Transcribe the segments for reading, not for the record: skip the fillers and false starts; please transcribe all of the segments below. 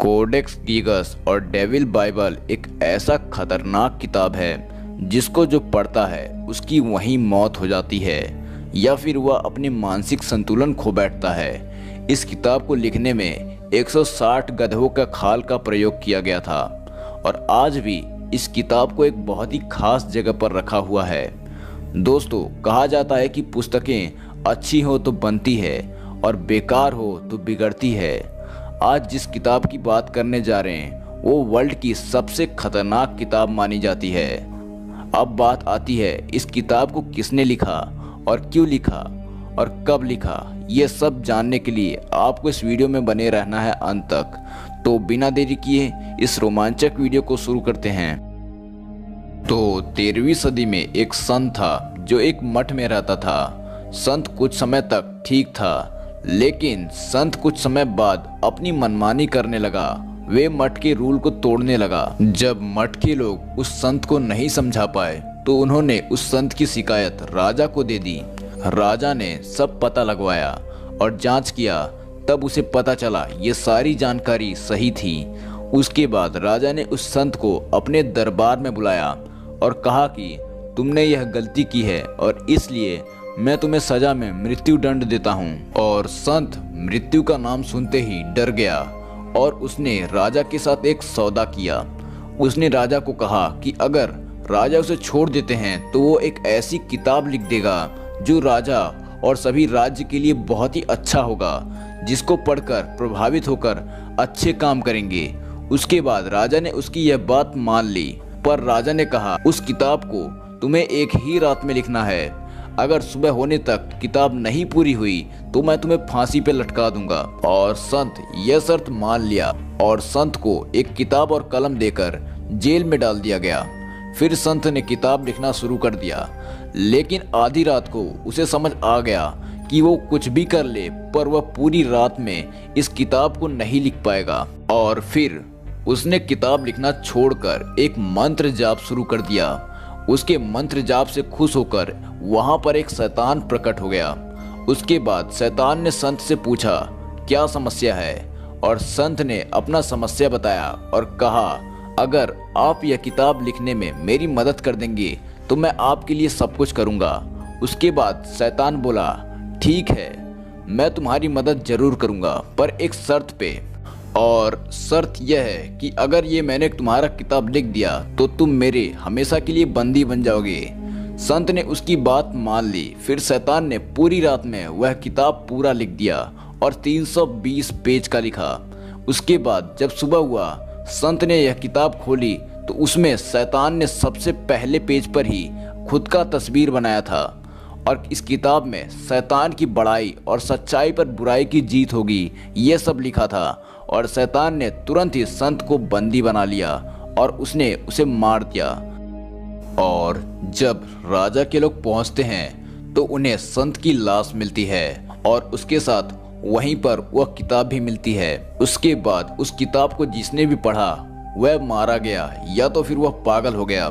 Codex गिगस और devil Bible एक ऐसा खतरनाक किताब है जिसको जो पढ़ता है उसकी वहीं मौत हो जाती है या फिर वह अपने मानसिक संतुलन खो बैठता है। इस किताब को लिखने में 160 गधों का खाल का प्रयोग किया गया था और आज भी इस किताब को एक बहुत ही खास जगह पर रखा हुआ है। दोस्तों, कहा जाता है कि पुस्तकें अच्छी हो तो बनती है और बेकार हो तो बिगड़ती है। आज जिस किताब की बात करने जा रहे हैं वो वर्ल्ड की सबसे खतरनाक किताब मानी जाती है। अब बात आती है इस किताब को किसने लिखा और क्यों लिखा और कब लिखा। ये सब जानने के लिए आपको इस वीडियो में बने रहना है अंत तक। तो बिना देरी किए इस रोमांचक वीडियो को शुरू करते हैं। तो 13वीं सदी में एक संत था जो एक मठ में रहता था। संत कुछ समय तक ठीक था, लेकिन संत कुछ समय बाद अपनी मनमानी करने लगा। वे मठ के रूल को तोड़ने लगा। जब मठ के लोग उस संत को नहीं समझा पाए तो उन्होंने उस संत की शिकायत राजा को दे दी। राजा ने सब पता लगवाया और जांच किया, तब उसे पता चला ये सारी जानकारी सही थी। उसके बाद राजा ने उस संत को अपने दरबार में बुलाया और कहा कि तुमने यह गलती की है और इसलिए मैं तुम्हें सजा में मृत्यु दंड देता हूँ। और संत मृत्यु का नाम सुनते ही डर गया और उसने राजा के साथ एक सौदा किया। उसने राजा को कहा कि अगर राजा उसे छोड़ देते हैं तो वो एक ऐसी किताब लिख देगा जो राजा और सभी राज्य के लिए बहुत ही अच्छा होगा, जिसको पढ़कर प्रभावित होकर अच्छे काम करेंगे। उसके बाद राजा ने उसकी यह बात मान ली, पर राजा ने कहा उस किताब को तुम्हें एक ही रात में लिखना है। अगर सुबह होने तक किताब नहीं पूरी हुई तो मैं तुम्हें फांसी पे लटका दूंगा। और संत यह शर्त मान लिया और संत को एक किताब और कलम देकर जेल में डाल दिया गया। फिर संत ने किताब लिखना शुरू कर दिया, लेकिन आधी रात को उसे समझ आ गया कि वो कुछ भी कर ले पर वह पूरी रात में इस किताब को नहीं लिख पाएगा। और फिर उसने किताब लिखना छोड़कर एक मंत्र जाप शुरू कर दिया। उसके मंत्र जाप से खुश होकर वहां पर एक शैतान प्रकट हो गया। उसके बाद शैतान ने संत से पूछा क्या समस्या है, और संत ने अपना समस्या बताया और कहा अगर आप यह किताब लिखने में मेरी मदद कर देंगे तो मैं आपके लिए सब कुछ करूंगा। उसके बाद शैतान बोला ठीक है, मैं तुम्हारी मदद जरूर करूंगा, पर एक शर्त पे। और शर्त यह है कि अगर ये मैंने तुम्हारा किताब लिख दिया तो तुम मेरे हमेशा के लिए बंदी बन जाओगे। संत ने उसकी बात मान ली। फिर शैतान ने पूरी रात में वह किताब पूरा लिख दिया और 320 पेज का लिखा। उसके बाद जब सुबह हुआ, संत ने यह किताब खोली तो उसमें शैतान ने सबसे पहले पेज पर ही खुद का तस्वीर बनाया था और इस किताब में शैतान की बड़ाई और सच्चाई पर बुराई की जीत होगी, ये सब लिखा था। और शैतान ने तुरंत ही संत को बंदी बना लिया और उसने उसे मार दिया। और जब राजा के लोग पहुंचते हैं तो उन्हें संत की लाश मिलती है और उसके साथ वहीं पर वह किताब भी मिलती है। उसके बाद उस किताब को जिसने भी पढ़ा वह मारा गया या तो फिर वह पागल हो गया।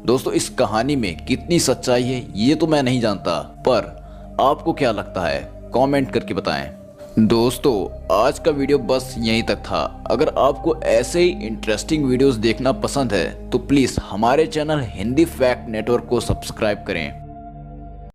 दोस्तों, इस कहानी में कितनी सच्चाई है ये तो मैं नहीं जानता, पर आपको क्या लगता है कमेंट करके बताएं। दोस्तों, आज का वीडियो बस यहीं तक था। अगर आपको ऐसे ही इंटरेस्टिंग वीडियोस देखना पसंद है तो प्लीज़ हमारे चैनल हिंदी फैक्ट नेटवर्क को सब्सक्राइब करें।